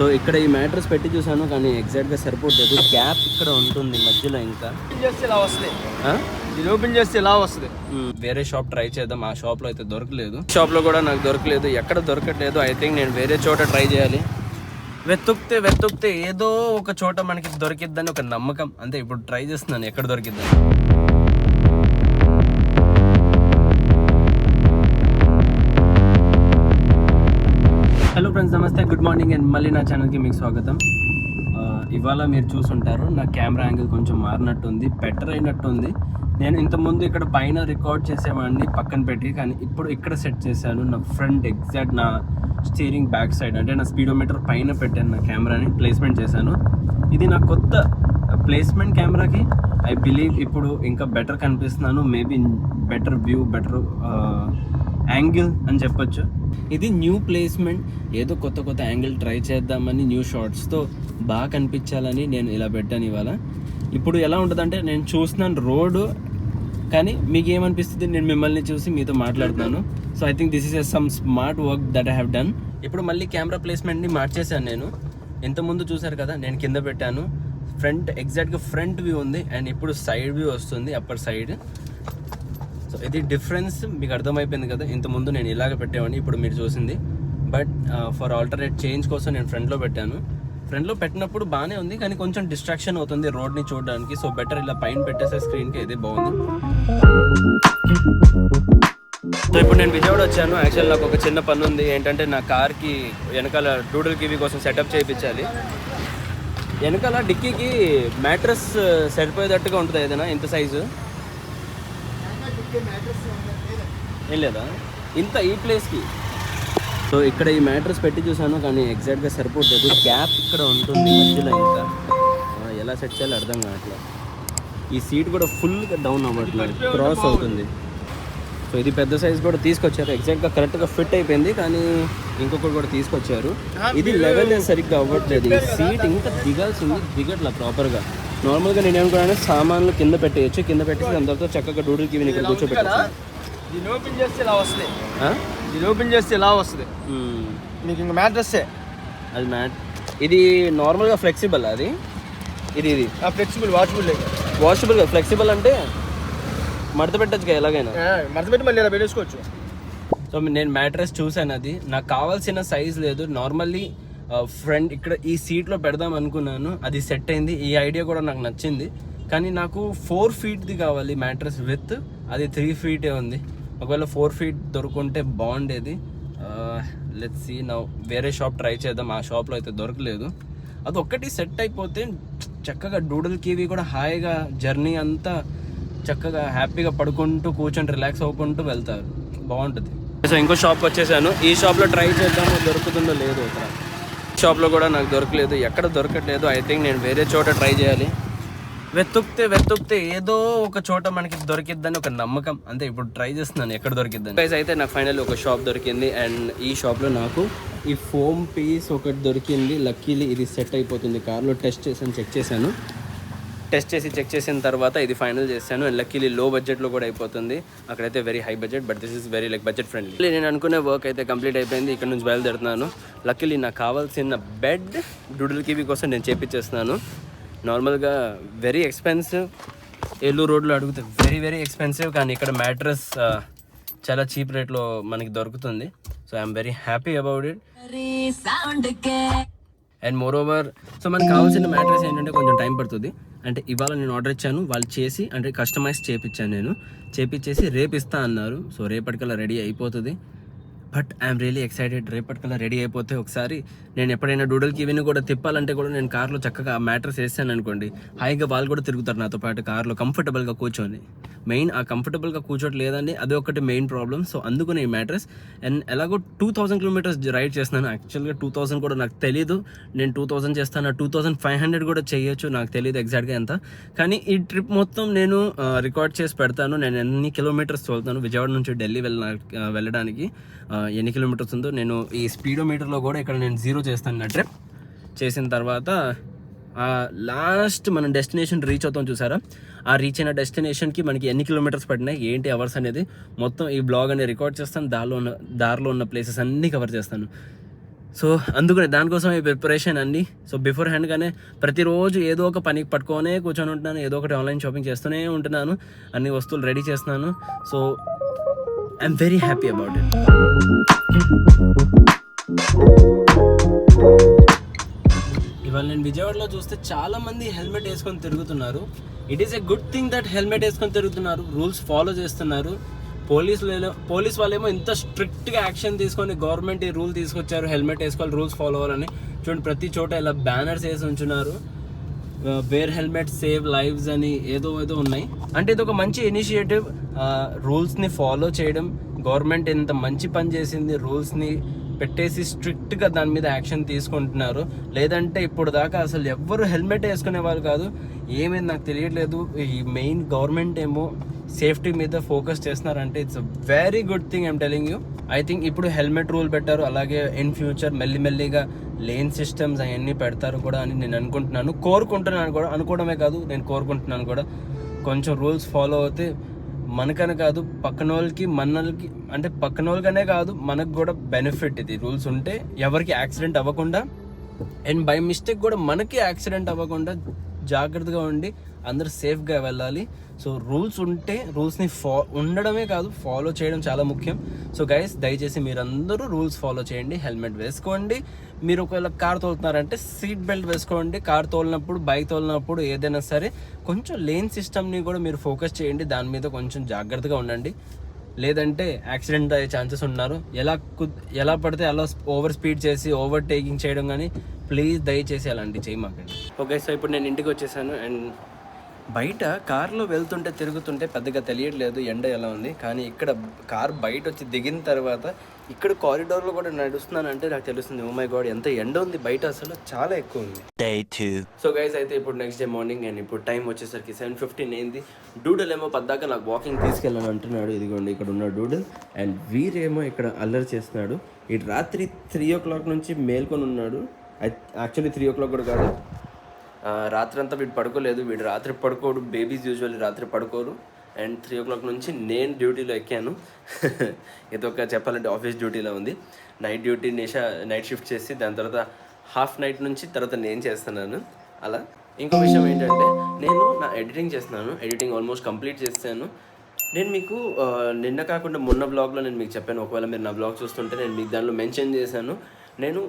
So ఇక్కడ ఈ mattress పెట్టి చూసాను కానీ ఎగ్జాక్ట్గా సరిపోలేదు. గ్యాప్ ఇక్కడ ఉంటుంది మధ్యలో. ఇంకా ఇలా వస్తుంది, ఇది ఓపెన్ చేస్తే ఇలా వస్తుంది. వేరే షాప్ ట్రై చేద్దాం. ఆ షాప్లో అయితే దొరకలేదు. షాప్లో కూడా నాకు దొరకలేదు, ఎక్కడ దొరకట్లేదు. ఐ థింక్ నేను వేరే చోట ట్రై చేయాలి. వెతుక్తే ఏదో ఒక చోట మనకి దొరికిద్దని ఒక నమ్మకం అంతే. ఇప్పుడు ట్రై చేస్తున్నాను ఎక్కడ దొరికిద్దని. హలో ఫ్రెండ్స్, నమస్తే, గుడ్ మార్నింగ్ అండ్ మళ్ళీ నా ఛానల్కి మీకు స్వాగతం. ఇవాళ మీరు చూసుంటారు నా కెమెరా యాంగిల్ కొంచెం మారినట్టుంది, బెటర్ అయినట్టుంది. నేను ఇంతకుముందు ఇక్కడ పైన రికార్డ్ చేసేవాడిని పక్కన పెట్టి, కానీ ఇప్పుడు ఇక్కడ సెట్ చేశాను. నా ఫ్రంట్ ఎగ్జాక్ట్ నా స్టీరింగ్ బ్యాక్ సైడ్, అంటే నా స్పీడోమీటర్ పైన పెట్టాను నా కెమెరాని, ప్లేస్మెంట్ చేశాను. ఇది నా కొత్త ప్లేస్మెంట్ కెమెరాకి. ఐ బిలీవ్ ఇప్పుడు ఇంకా బెటర్ కనిపిస్తున్నాను. Maybe better view, better angle అని చెప్పొచ్చు. ఇది న్యూ ప్లేస్మెంట్, ఏదో కొత్త యాంగిల్ ట్రై చేద్దామని, న్యూ షార్ట్స్తో బాగా కనిపించాలని నేను ఇలా పెట్టాను ఇవాళ. ఇప్పుడు ఎలా ఉంటుందంటే, నేను చూస్తున్నాను రోడ్డు, కానీ మీకు ఏమనిపిస్తుంది నేను మిమ్మల్ని చూసి మీతో మాట్లాడుతున్నాను. So I think this is some smart work that I have done. ఇప్పుడు మళ్ళీ కెమెరా ప్లేస్మెంట్ని మార్చేశాను నేను. ఇంతకుముందు చూసారు కదా, నేను కింద పెట్టాను. ఎగ్జాక్ట్గా ఫ్రంట్ వ్యూ ఉంది, అండ్ ఇప్పుడు సైడ్ వ్యూ వస్తుంది, అప్పర్ సైడ్. సో ఇది డిఫరెన్స్ మీకు అర్థమైపోయింది కదా. ఇంతకుముందు నేను ఇలాగ పెట్టేవాడిని, ఇప్పుడు మీరు చూసింది. బట్ ఫర్ ఆల్టర్నేట్ చేంజ్ కోసం నేను ఫ్రంట్లో పెట్టాను. ఫ్రంట్లో పెట్టినప్పుడు బాగానే ఉంది, కానీ కొంచెం డిస్ట్రాక్షన్ అవుతుంది రోడ్ని చూడడానికి. సో బెటర్ ఇలా పైన పెట్టేసే స్క్రీన్కి ఇదే బాగుంది. సో ఇప్పుడు నేను విజయవాడ వచ్చాను. యాక్చువల్ నాకు ఒక చిన్న పని ఉంది. ఏంటంటే నా కార్కి వెనకాల డూడల్ కివీ కోసం సెటప్ చేయించాలి. వెనకాల డిక్కీకి మ్యాట్రెస్ సరిపోయేటట్టుగా ఉంటుంది ఏదైనా ఇంత సైజు. ఏం లేదా ఇంత ఈ ప్లేస్కి. సో ఇక్కడ ఈ మ్యాట్రెస్ పెట్టి చూసాను కానీ ఎగ్జాక్ట్గా సరిపోలేదు. గ్యాప్ ఇక్కడ ఉంటుంది మధ్యలో. ఇంకా ఎలా సెట్ చేయాలో అర్థం కావట్లేదు. ఈ సీట్ కూడా ఫుల్గా డౌన్ అవ్వట్లేదు, క్రాస్ అవుతుంది. సో ఇది పెద్ద సైజ్ కూడా తీసుకొచ్చారు, ఎగ్జాక్ట్గా కరెక్ట్గా ఫిట్ అయిపోయింది. కానీ ఇంకొకటి కూడా తీసుకొచ్చారు. ఇది లెవెల్ సరిగ్గా అవ్వట్లేదు. ఈ సీట్ ఇంకా దిగట్లా ప్రాపర్గా. నార్మల్గా నేను ఏమనుకున్నాను, సామాన్లు కింద పెట్టేయచ్చు, కింద పెట్టేసి దాని తర్వాత చక్కగా డూడల్ కివీ ఇక్కడ కూర్చోబెట్టచ్చు. ఇది ఓపెన్ చేస్తే ఇలా వస్తుంది, ఇది ఓపెన్ చేస్తే ఇలా వస్తుంది. మీకు ఇంకా మ్యాట్రెస్సే అది ఇది నార్మల్గా ఫ్లెక్సిబుల్. అది ఇది ఫ్లెక్సిబుల్, వాషబుల్. ఫ్లెక్సిబుల్ అంటే మడత పెట్టచ్చు ఎలాగైనా, మడత పెట్టి మళ్ళీ ఇలా పెట్టేసుకోవచ్చు. సో నేను మ్యాట్రెస్ చూసాను, అది నాకు కావాల్సిన సైజ్ లేదు. నార్మల్లీ ఫ్రంట్ ఇక్కడ ఈ సీట్లో పెడదాం అనుకున్నాను, అది సెట్ అయింది. ఈ ఐడియా కూడా నాకు నచ్చింది. కానీ నాకు 4 feetది కావాలి మ్యాట్రెస్ విత్, అది 3 feet ఉంది. ఒకవేళ 4 feet దొరుకుంటే బాగుండేది. Let's see now. వేరే షాప్ ట్రై చేద్దాం. ఆ షాప్లో అయితే దొరకలేదు. అది ఒక్కటి సెట్ అయిపోతే చక్కగా డూడల్ కివీ కూడా హాయిగా జర్నీ అంతా చక్కగా హ్యాపీగా పడుకుంటూ కూర్చొని రిలాక్స్ అవ్వకుంటూ వెళ్తారు, బాగుంటుంది. సో ఇంకో షాప్కి వచ్చేసాను. ఈ షాప్లో ట్రై చేద్దాము, దొరుకుతుందో లేదో. ఇక్కడ షాప్లో కూడా నాకు దొరకలేదు, ఎక్కడ దొరకట్లేదు. ఐ థింక్ నేను వేరే చోట ట్రై చేయాలి. వెతుక్తే ఏదో ఒక చోట మనకి దొరికిద్దని ఒక నమ్మకం అంతే. ఇప్పుడు ట్రై చేస్తున్నాను ఎక్కడ దొరికిద్దని. ప్రైస్ అయితే నాకు ఫైనల్ ఒక షాప్ దొరికింది, అండ్ ఈ షాప్లో నాకు ఈ ఫోమ్ పీస్ ఒకటి దొరికింది. లక్కీలీ ఇది సెట్ అయిపోతుంది. కార్లో చెక్ చేసిన తర్వాత ఇది ఫైనల్ చేశాను. అండ్ లక్కీలీ లో బడ్జెట్లో కూడా అయిపోతుంది. అక్కడైతే very high budget, but this is very budget friendly. నేను అనుకునే వర్క్ అయితే కంప్లీట్ అయిపోయింది. ఇక్కడ నుంచి బయలుదేరుతున్నాను. లక్కీలీ నాకు కావాల్సిన బెడ్ డూడల్ కివీ కోసం నేను చేపించేస్తున్నాను. నార్మల్గా వెరీ ఎక్స్పెన్సివ్, ఏలూరు రోడ్లో అడిగితే వెరీ ఎక్స్పెన్సివ్. కానీ ఇక్కడ మ్యాట్రెస్ చాలా చీప్ రేట్లో మనకి దొరుకుతుంది. So I'm very happy about it. And more over, so మనకు కావాల్సిన మ్యాట్రెస్ ఏంటంటే కొంచెం టైం పడుతుంది. అంటే ఇవాళ నేను ఆర్డర్ ఇచ్చాను, వాళ్ళు చేసి అంటే కస్టమైజ్ చేయించాను. నేను చేపించేసి రేపు ఇస్తా అన్నారు. సో రేపటికల్లా రెడీ అయిపోతుంది. But I'm really excited. రేపటికల్లా రెడీ అయిపోతే ఒకసారి నేను ఎప్పుడైనా డూడల్ కివీని కూడా తిప్పాలంటే కూడా నేను కార్లో చక్కగా ఆ మ్యాట్రెస్ వేసాను అనుకోండి, హాయిగా వాళ్ళు కూడా తిరుగుతారు నాతో పాటు కార్లో కంఫర్టబుల్గా కూర్చొని. మెయిన్ ఆ కంఫర్టబుల్గా కూర్చోట్లేదండి, అది ఒకటి మెయిన్ ప్రాబ్లం. సో అందుకని ఈ మ్యాట్రెస్. అండ్ ఎలాగో 2000 kilometers రైడ్ చేస్తున్నాను. యాక్చువల్గా 2000 కూడా నాకు తెలీదు. నేను 2000 చేస్తాను, 2500 కూడా చేయొచ్చు, నాకు తెలియదు ఎగ్జాక్ట్గా ఎంత. కానీ ఈ ట్రిప్ మొత్తం నేను రికార్డ్ చేసి పెడతాను. నేను ఎన్ని కిలోమీటర్స్ తోలుతాను విజయవాడ నుంచి ఢిల్లీ వెళ్ళడానికి, ఎన్ని కిలోమీటర్స్ ఉందో నేను ఈ స్పీడోమీటర్లో కూడా ఇక్కడ నేను 0 చేస్తాను. నా ట్రిప్ చేసిన తర్వాత లాస్ట్ మనం డెస్టినేషన్ రీచ్ అవుతాం చూసారా, ఆ రీచ్ అయిన డెస్టినేషన్కి మనకి ఎన్ని కిలోమీటర్స్ పడినాయి, ఏంటి అవర్స్ అనేది మొత్తం ఈ బ్లాగ్ అనేది రికార్డ్ చేస్తాను. దారిలో ఉన్న ప్లేసెస్ అన్నీ కవర్ చేస్తాను. సో అందుకనే దానికోసం ఈ ప్రిపరేషన్ అన్ని. సో బిఫోర్ హ్యాండ్గానే ప్రతిరోజు ఏదో ఒక పనికి పట్టుకొనే కూర్చొని ఉంటున్నాను, ఏదో ఒకటి ఆన్లైన్ షాపింగ్ చేస్తూనే ఉంటున్నాను, అన్ని వస్తువులు రెడీ చేస్తున్నాను. So I'm very happy about it. ఇవాళ నేను విజయవాడలో చూస్తే చాలా మంది హెల్మెట్ వేసుకొని తిరుగుతున్నారు. It is a good thing that helmet వేసుకొని తిరుగుతున్నారు, రూల్స్ ఫాలో చేస్తున్నారు. పోలీస్ వాళ్ళేమో ఇంత స్ట్రిక్ట్గా యాక్షన్ తీసుకొని గవర్నమెంట్ ఈ రూల్ తీసుకొచ్చారు, హెల్మెట్ వేసుకోవాలి, రూల్స్ ఫాలో అవ్వాలని. చూడండి ప్రతి చోట ఇలా బ్యానర్స్ వేసి ఉంచున్నారు, వేర్ హెల్మెట్ సేవ్ లైవ్స్ అని ఏదో ఉన్నాయి. అంటే ఇది ఒక మంచి ఇనిషియేటివ్, రూల్స్ని ఫాలో చేయడం. గవర్నమెంట్ ఎంత మంచి పని చేసింది, రూల్స్ని పెట్టేసి స్ట్రిక్ట్గా దాని మీద యాక్షన్ తీసుకుంటున్నారు. లేదంటే ఇప్పుడు దాకా అసలు ఎవ్వరు హెల్మెట్ వేసుకునే వాళ్ళు కాదు. ఏమైంది నాకు తెలియట్లేదు. ఈ మెయిన్ గవర్నమెంట్ ఏమో సేఫ్టీ మీద ఫోకస్ చేస్తున్నారంటే it's a very good thing. I'm telling you. I think ఇప్పుడు హెల్మెట్ రూల్ పెట్టారు, అలాగే ఇన్ ఫ్యూచర్ మెల్లిమెల్లిగా లేన్ సిస్టమ్స్ అవన్నీ పెడతారు కూడా అని నేను కోరుకుంటున్నాను కూడా. అనుకోవడమే కాదు, నేను కోరుకుంటున్నాను కూడా. కొంచెం రూల్స్ ఫాలో అవుతే మనకనే కాదు పక్కన వాళ్ళకి, అంటే పక్కన వాళ్ళకనే కాదు మనకు కూడా బెనిఫిట్. ఇది రూల్స్ ఉంటే ఎవరికి యాక్సిడెంట్ అవ్వకుండా, అండ్ బై మిస్టేక్ కూడా మనకి యాక్సిడెంట్ అవ్వకుండా జాగ్రత్తగా ఉండి అందరూ సేఫ్గా వెళ్ళాలి. సో రూల్స్ ఉంటే రూల్స్ని ఉండడమే కాదు ఫాలో చేయడం చాలా ముఖ్యం. సో గైస్ దయచేసి మీరందరూ రూల్స్ ఫాలో చేయండి, హెల్మెట్ వేసుకోండి. మీరు ఒకవేళ కార్ తోలుతున్నారంటే సీట్ బెల్ట్ వేసుకోండి. కార్ తోలినప్పుడు, బైక్ తోలినప్పుడు ఏదైనా సరే కొంచెం లేన్ సిస్టమ్ని కూడా మీరు ఫోకస్ చేయండి, దాని మీద కొంచెం జాగ్రత్తగా ఉండండి. లేదంటే యాక్సిడెంట్ అయ్యే ఛాన్సెస్ ఉన్నారు. ఎలా పడితే అలా ఓవర్ స్పీడ్ చేసి ఓవర్టేకింగ్ చేయడం కానీ ప్లీజ్ దయచేసి అలాంటివి చేయమాకండి. ఓకే, సో ఇప్పుడు నేను ఇంటికి వచ్చేసాను. అండ్ బయట కార్లో వెళ్తుంటే తిరుగుతుంటే పెద్దగా తెలియట్లేదు ఎండ ఎలా ఉంది, కానీ ఇక్కడ కార్ బయట వచ్చి దిగిన తర్వాత ఇక్కడ కారిడార్లో కూడా నడుస్తున్నానంటే నాకు తెలుస్తుంది, ఓ మై గాడ్ ఎంత ఎండ ఉంది బయట, అసలు చాలా ఎక్కువ ఉంది. Day 2. సో గైస్ అయితే ఇప్పుడు నెక్స్ట్ డే మార్నింగ్, అండ్ ఇప్పుడు టైం వచ్చేసరికి 7:15 అయింది. డూడల్ ఏమో పద్దాక నాకు వాకింగ్ తీసుకెళ్ళాలని అంటున్నాడు. ఇదిగోండి ఇక్కడ ఉన్న డూడల్. అండ్ వీరేమో ఇక్కడ అల్లరి చేస్తున్నాడు. ఇటు రాత్రి 3 o'clock నుంచి మేల్కొని ఉన్నాడు. యాక్చువల్లీ 3 o'clock కూడా కాదు, రాత్రి అంతా వీడు పడుకోలేదు. వీడు రాత్రి పడుకోడు, బేబీస్ యూజువల్లీ రాత్రి పడుకోరు. అండ్ 3 o'clock నుంచి నేను డ్యూటీలో ఎక్కాను. ఇదొక చెప్పాలంటే ఆఫీస్ డ్యూటీలో ఉంది. నైట్ డ్యూటీ నిషా నైట్ షిఫ్ట్ చేసి దాని తర్వాత హాఫ్ నైట్ నుంచి తర్వాత నేను చేస్తున్నాను అలా. ఇంకో విషయం ఏంటంటే నేను నా ఎడిటింగ్ చేస్తున్నాను. ఎడిటింగ్ ఆల్మోస్ట్ కంప్లీట్ చేస్తాను. నేను మీకు నిన్న కాకుండా మొన్న బ్లాగ్లో నేను మీకు చెప్పాను, ఒకవేళ మీరు నా బ్లాగ్ చూస్తుంటే నేను మీకు దానిలో మెన్షన్ చేశాను. నేను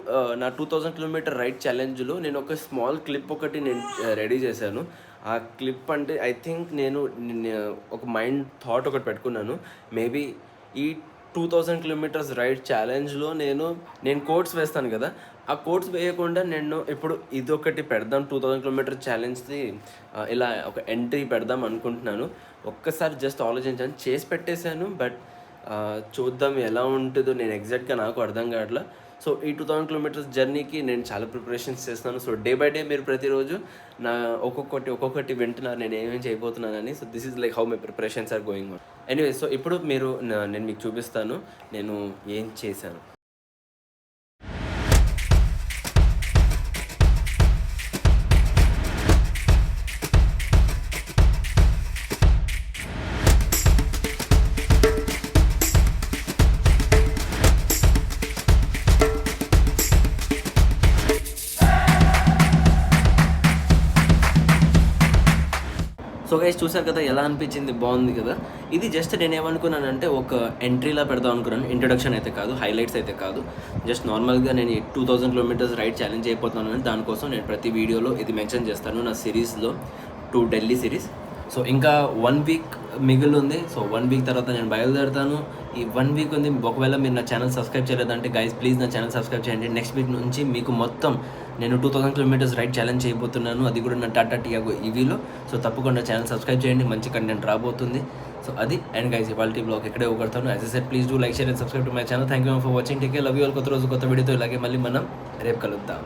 నా 2000 kilometer రైడ్ ఛాలెంజ్లో నేను ఒక స్మాల్ క్లిప్ ఒకటి నేను రెడీ చేశాను. ఆ క్లిప్ అంటే ఐ థింక్ నేను ఒక మైండ్ థాట్ ఒకటి పెట్టుకున్నాను. మేబీ ఈ 2000 kilometers రైడ్ ఛాలెంజ్లో నేను కోట్స్ వేస్తాను కదా, ఆ కోట్స్ వేయకుండా నేను ఇప్పుడు ఇదొకటి పెడదాం, 2000 kilometer ఛాలెంజ్ది ఇలా ఒక ఎంట్రీ పెడదాం అనుకుంటున్నాను. ఒక్కసారి జస్ట్ ఆలోచించాను, చేసి పెట్టేశాను. బట్ చూద్దాం ఎలా ఉంటుందో, నేను ఎగ్జాక్ట్గా నాకు అర్థం కావట్లా. సో ఈ 2000 kilometers జర్నీకి నేను చాలా ప్రిపరేషన్స్ చేస్తున్నాను. సో డే బై డే మీరు ప్రతిరోజు నా ఒక్కొక్కటి వింటున్నారు నేను ఏమేమి చేయబోతున్నానని. So this is like how my preparations are going on. Anyway, so ఇప్పుడు నేను మీకు చూపిస్తాను నేను ఏం చేశాను. సో గైస్ చూసారు కదా ఎలా అనిపించింది, బాగుంది కదా. ఇది జస్ట్ నేను ఏమనుకున్నానంటే ఒక ఎంట్రీలా పెడదాం అనుకున్నాను, ఇంట్రొడక్షన్ అయితే కాదు, హైలైట్స్ అయితే కాదు. జస్ట్ నార్మల్గా నేను 2000 kilometers రైడ్ ఛాలెంజ్ అయిపోతున్నాను. దానికోసం నేను ప్రతి వీడియోలో ఇది మెన్షన్ చేస్తాను నా సిరీస్లో, టు ఢిల్లీ సిరీస్. సో ఇంకా 1 week మిగిలి ఉంది. సో 1 week తర్వాత నేను బయలుదేరుతాను. ఈ 1 week ఉంది. ఒకవేళ మీరు నా ఛానల్ సబ్స్క్రైబ్ చేయలేదంటే గైస్ ప్లీజ్ నా ఛానల్ సబ్స్క్రైబ్ చేయండి. నెక్స్ట్ వీక్ నుంచి మీకు మొత్తం నేను 2000 kilometers రైడ్ ఛాలెంజ్ చేయబోతున్నాను, అది కూడా నా టాటా టియాగో ఈవీలో. సో తప్పకుండా ఛానల్ సబ్స్క్రైబ్ చేయండి, మంచి కంటెంట్ రాబోతుంది. సో అది. అండ్ గైస్ ఇవాల్టి బ్లాగ్ ఇక్కడే ఒకడతాను. As I said please do like, share and subscribe to my channel. Thank you for watching. Take care, love you all. కొత్త రోజు కొత్త వీడియోతో ఇలాగే మళ్ళీ మనం రేపు కలుద్దాం.